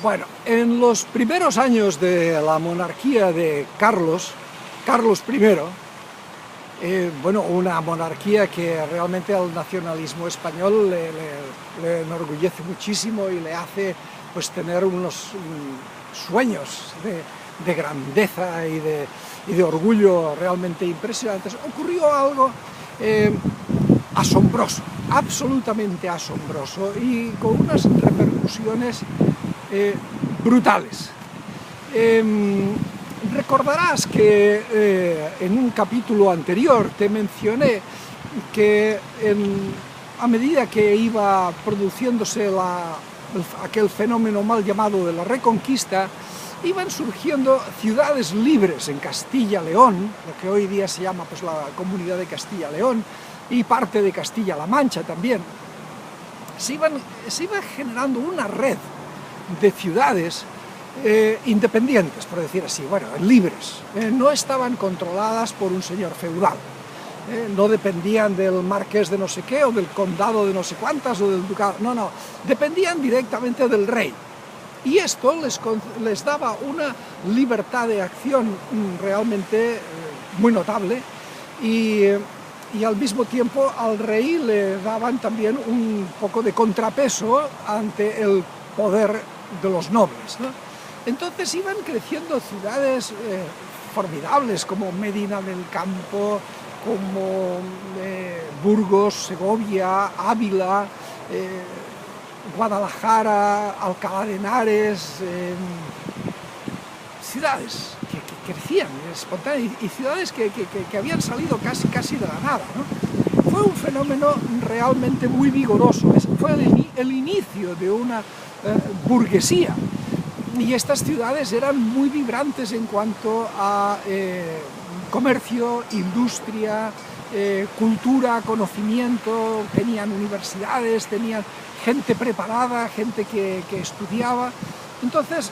Bueno, en los primeros años de la monarquía de Carlos I, bueno, una monarquía que realmente al nacionalismo español le enorgullece muchísimo y le hace pues tener unos sueños de grandeza y de orgullo realmente impresionantes. Ocurrió algo asombroso, absolutamente asombroso y con unas repercusiones brutales. Recordarás que en un capítulo anterior te mencioné que a medida que iba produciéndose aquel fenómeno mal llamado de la Reconquista, iban surgiendo ciudades libres en Castilla-León, lo que hoy día se llama pues, la Comunidad de Castilla-León, y parte de Castilla-La Mancha también. Se iba generando una red de ciudades independientes, por decir así, bueno, libres, no estaban controladas por un señor feudal, no dependían del marqués de no sé qué, o del condado de no sé cuántas, o del ducado, no, dependían directamente del rey. Y esto les daba una libertad de acción realmente muy notable, y al mismo tiempo al rey le daban también un poco de contrapeso ante el poder de los nobles, ¿no? Entonces iban creciendo ciudades formidables como Medina del Campo, como Burgos, Segovia, Ávila, Guadalajara, Alcalá de Henares, ciudades que crecían espontáneamente y ciudades que habían salido casi de la nada, ¿no? Fue un fenómeno realmente muy vigoroso, fue el inicio de una burguesía, y estas ciudades eran muy vibrantes en cuanto a comercio, industria, cultura, conocimiento, tenían universidades, tenían gente preparada, gente que estudiaba. Entonces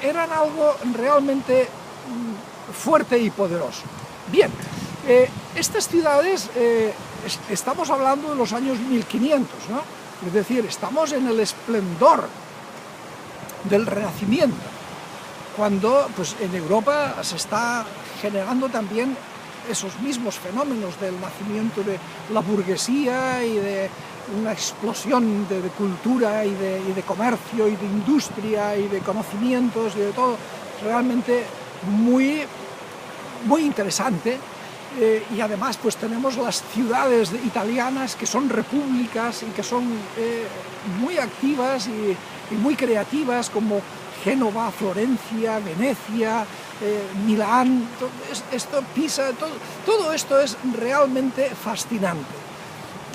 eran algo realmente fuerte y poderoso. Bien, estas ciudades, estamos hablando de los años 1500, ¿no? Es decir, estamos en el esplendor del Renacimiento, cuando pues, en Europa se está generando también esos mismos fenómenos del nacimiento de la burguesía y de una explosión de cultura y de comercio y de industria y de conocimientos y de todo, realmente muy interesante. Y además pues tenemos las ciudades italianas que son repúblicas y que son muy activas y muy creativas, como Génova, Florencia, Venecia, Milán, Pisa, todo esto es realmente fascinante.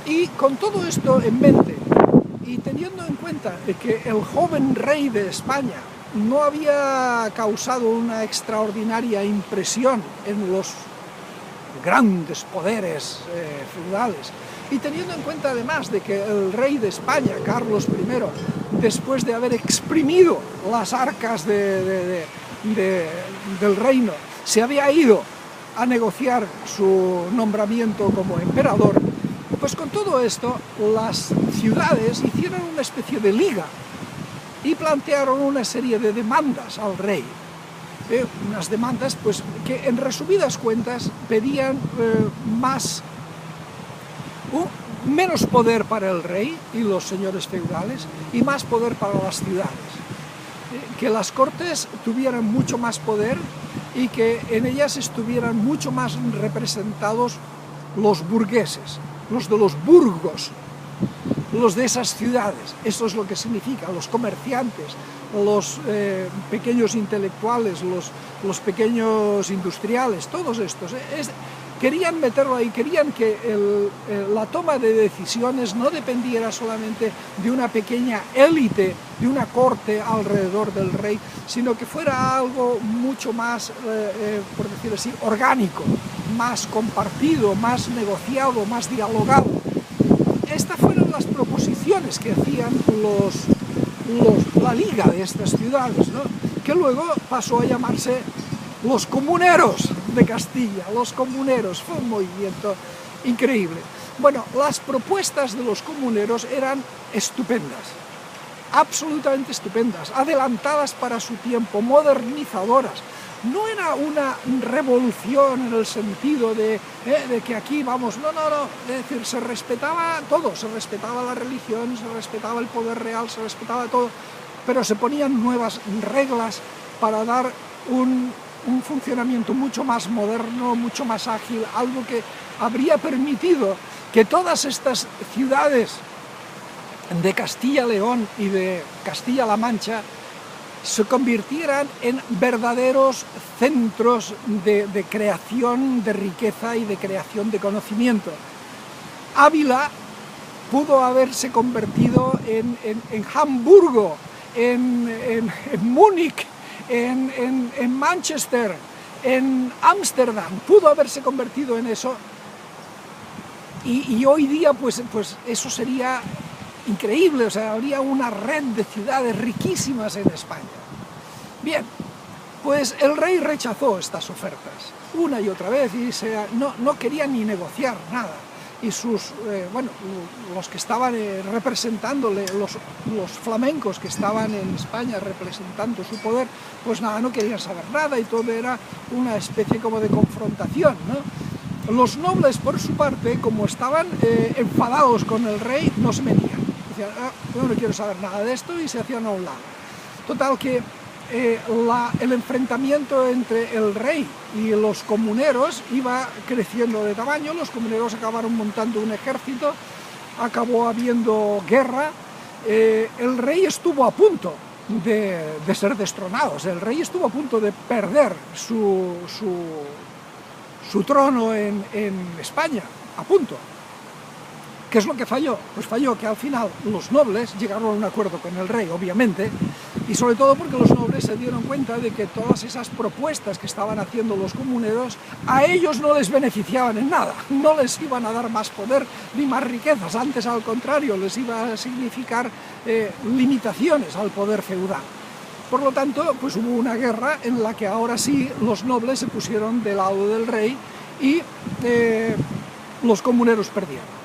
Y con todo esto en mente, y teniendo en cuenta que el joven rey de España no había causado una extraordinaria impresión en los grandes poderes feudales, y teniendo en cuenta además de que el rey de España, Carlos I, después de haber exprimido las arcas del reino, se había ido a negociar su nombramiento como emperador, pues con todo esto las ciudades hicieron una especie de liga y plantearon una serie de demandas al rey. Unas demandas pues, que en resumidas cuentas pedían menos poder para el rey y los señores feudales y más poder para las ciudades, que las cortes tuvieran mucho más poder y que en ellas estuvieran mucho más representados los burgueses, los de los burgos, los de esas ciudades. Eso es lo que significa, los comerciantes, los pequeños intelectuales, los pequeños industriales, todos estos. Querían meterlo ahí, querían que la toma de decisiones no dependiera solamente de una pequeña élite, de una corte alrededor del rey, sino que fuera algo mucho más, por decirlo así, orgánico, más compartido, más negociado, más dialogado. Estas fueron las proposiciones que hacían la liga de estas ciudades, ¿no? Que luego pasó a llamarse los comuneros de Castilla, los comuneros. Fue un movimiento increíble. Bueno, las propuestas de los comuneros eran estupendas. absolutamente estupendas, adelantadas para su tiempo, modernizadoras. No era una revolución en el sentido de que aquí vamos, no, es decir, se respetaba todo, se respetaba la religión, se respetaba el poder real, se respetaba todo, pero se ponían nuevas reglas para dar un funcionamiento mucho más moderno, mucho más ágil, algo que habría permitido que todas estas ciudades de Castilla-León y de Castilla-La Mancha se convirtieran en verdaderos centros de creación de riqueza y de creación de conocimiento. Ávila pudo haberse convertido en Hamburgo, en Múnich, en Manchester, en Ámsterdam, pudo haberse convertido en eso, y hoy día pues eso sería increíble, o sea, habría una red de ciudades riquísimas en España. Bien, pues el rey rechazó estas ofertas una y otra vez y no quería ni negociar nada. Y los que estaban representándole, los flamencos que estaban en España representando su poder, pues nada, no querían saber nada y todo era una especie como de confrontación, ¿no? Los nobles, por su parte, como estaban enfadados con el rey, no se metían. Decían, yo no quiero saber nada de esto, y se hacían a un lado. Total que el enfrentamiento entre el rey y los comuneros iba creciendo de tamaño. Los comuneros acabaron montando un ejército, acabó habiendo guerra. El rey estuvo a punto de ser destronado, o sea, el rey estuvo a punto de perder su trono en España, a punto. ¿Qué es lo que falló? Pues falló que al final los nobles llegaron a un acuerdo con el rey, obviamente, y sobre todo porque los nobles se dieron cuenta de que todas esas propuestas que estaban haciendo los comuneros a ellos no les beneficiaban en nada, no les iban a dar más poder ni más riquezas, antes al contrario, les iba a significar limitaciones al poder feudal. Por lo tanto, pues hubo una guerra en la que ahora sí los nobles se pusieron del lado del rey y los comuneros perdieron.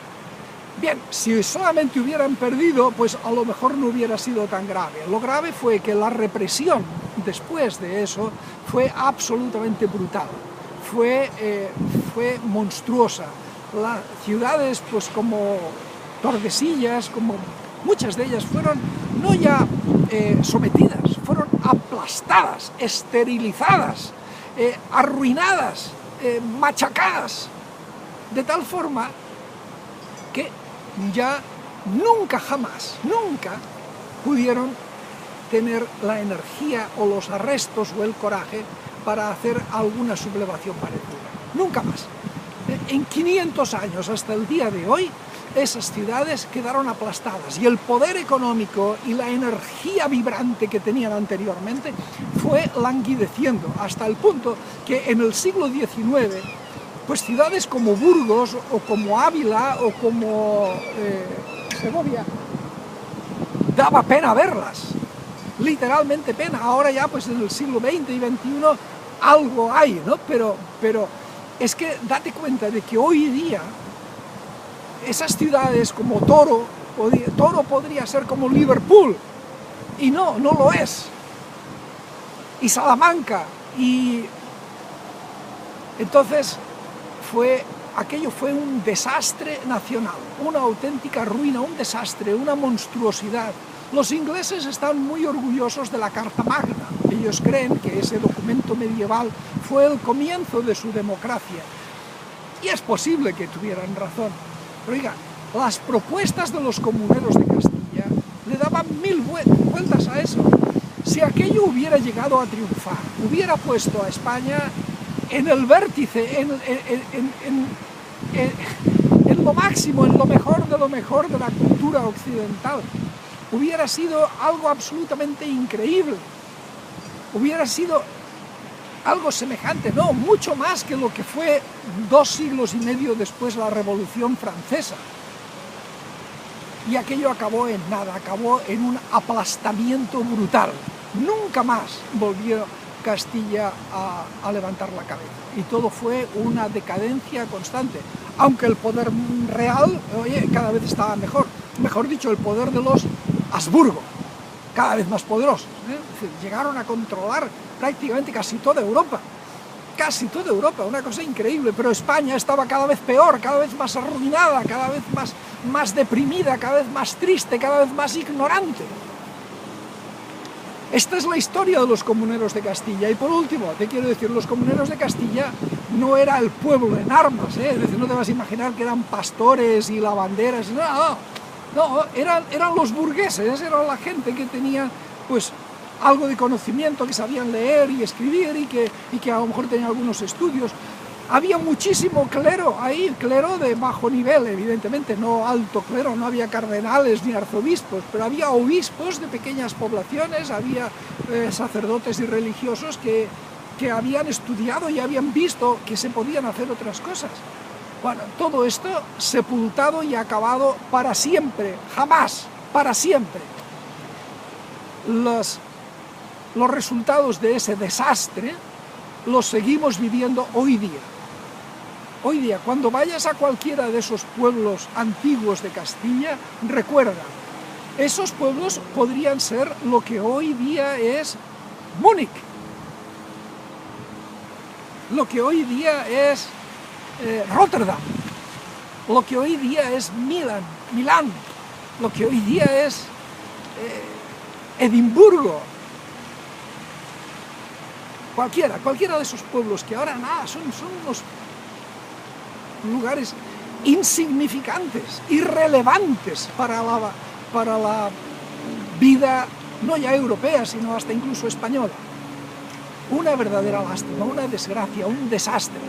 Bien, si solamente hubieran perdido, pues a lo mejor no hubiera sido tan grave. Lo grave fue que la represión después de eso fue absolutamente brutal, fue monstruosa. Las ciudades, pues como Tordesillas, como muchas de ellas, fueron no ya sometidas, fueron aplastadas, esterilizadas, arruinadas, machacadas, de tal forma que ya nunca jamás, nunca pudieron tener la energía o los arrestos o el coraje para hacer alguna sublevación parecida. Nunca más. En 500 años hasta el día de hoy, esas ciudades quedaron aplastadas y el poder económico y la energía vibrante que tenían anteriormente fue languideciendo hasta el punto que en el siglo XIX pues ciudades como Burgos o como Ávila o como Segovia daba pena verlas, literalmente pena. Ahora ya pues en el siglo XX y XXI algo hay, ¿no? Pero es que date cuenta de que hoy día esas ciudades como Toro podría ser como Liverpool, y no lo es, y Salamanca, y entonces aquello fue un desastre nacional, una auténtica ruina, un desastre, una monstruosidad. Los ingleses están muy orgullosos de la Carta Magna. Ellos creen que ese documento medieval fue el comienzo de su democracia. Y es posible que tuvieran razón. Pero oiga, las propuestas de los comuneros de Castilla le daban mil vueltas a eso. Si aquello hubiera llegado a triunfar, hubiera puesto a España en el vértice, en lo máximo, en lo mejor de la cultura occidental. Hubiera sido algo absolutamente increíble. Hubiera sido algo semejante, no, mucho más que lo que fue 2 siglos y medio después la Revolución Francesa. Y aquello acabó en nada, acabó en un aplastamiento brutal. Nunca más volvió Castilla a levantar la cabeza, y todo fue una decadencia constante, aunque el poder real, oye, cada vez estaba mejor dicho, el poder de los Habsburgo, cada vez más poderosos, ¿eh? Es decir, llegaron a controlar prácticamente casi toda Europa, una cosa increíble, pero España estaba cada vez peor, cada vez más arruinada, cada vez más deprimida, cada vez más triste, cada vez más ignorante. Esta es la historia de los comuneros de Castilla. Y por último, te quiero decir, los comuneros de Castilla no era el pueblo en armas, ¿eh? Es decir, no te vas a imaginar que eran pastores y lavanderas, no, eran los burgueses, eran la gente que tenía, pues, algo de conocimiento, que sabían leer y escribir y que a lo mejor tenían algunos estudios. Había muchísimo clero ahí, clero de bajo nivel, evidentemente, no alto clero, no había cardenales ni arzobispos, pero había obispos de pequeñas poblaciones, había sacerdotes y religiosos que habían estudiado y habían visto que se podían hacer otras cosas. Bueno, todo esto sepultado y acabado para siempre, jamás, para siempre. Los resultados de ese desastre los seguimos viviendo hoy día. Hoy día, cuando vayas a cualquiera de esos pueblos antiguos de Castilla, recuerda, esos pueblos podrían ser lo que hoy día es Múnich, lo que hoy día es Rotterdam, lo que hoy día es Milán, lo que hoy día es Edimburgo. Cualquiera de esos pueblos que ahora nada, son unos lugares insignificantes, irrelevantes para la vida, no ya europea, sino hasta incluso española. Una verdadera lástima, una desgracia, un desastre.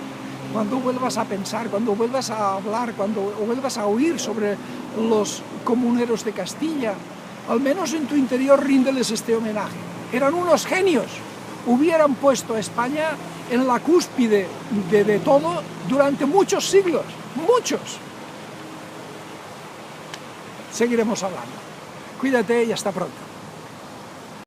Cuando vuelvas a pensar, cuando vuelvas a hablar, cuando vuelvas a oír sobre los comuneros de Castilla, al menos en tu interior ríndeles este homenaje. Eran unos genios. Hubieran puesto a España en la cúspide de todo durante muchos siglos, muchos. Seguiremos hablando. Cuídate y hasta pronto.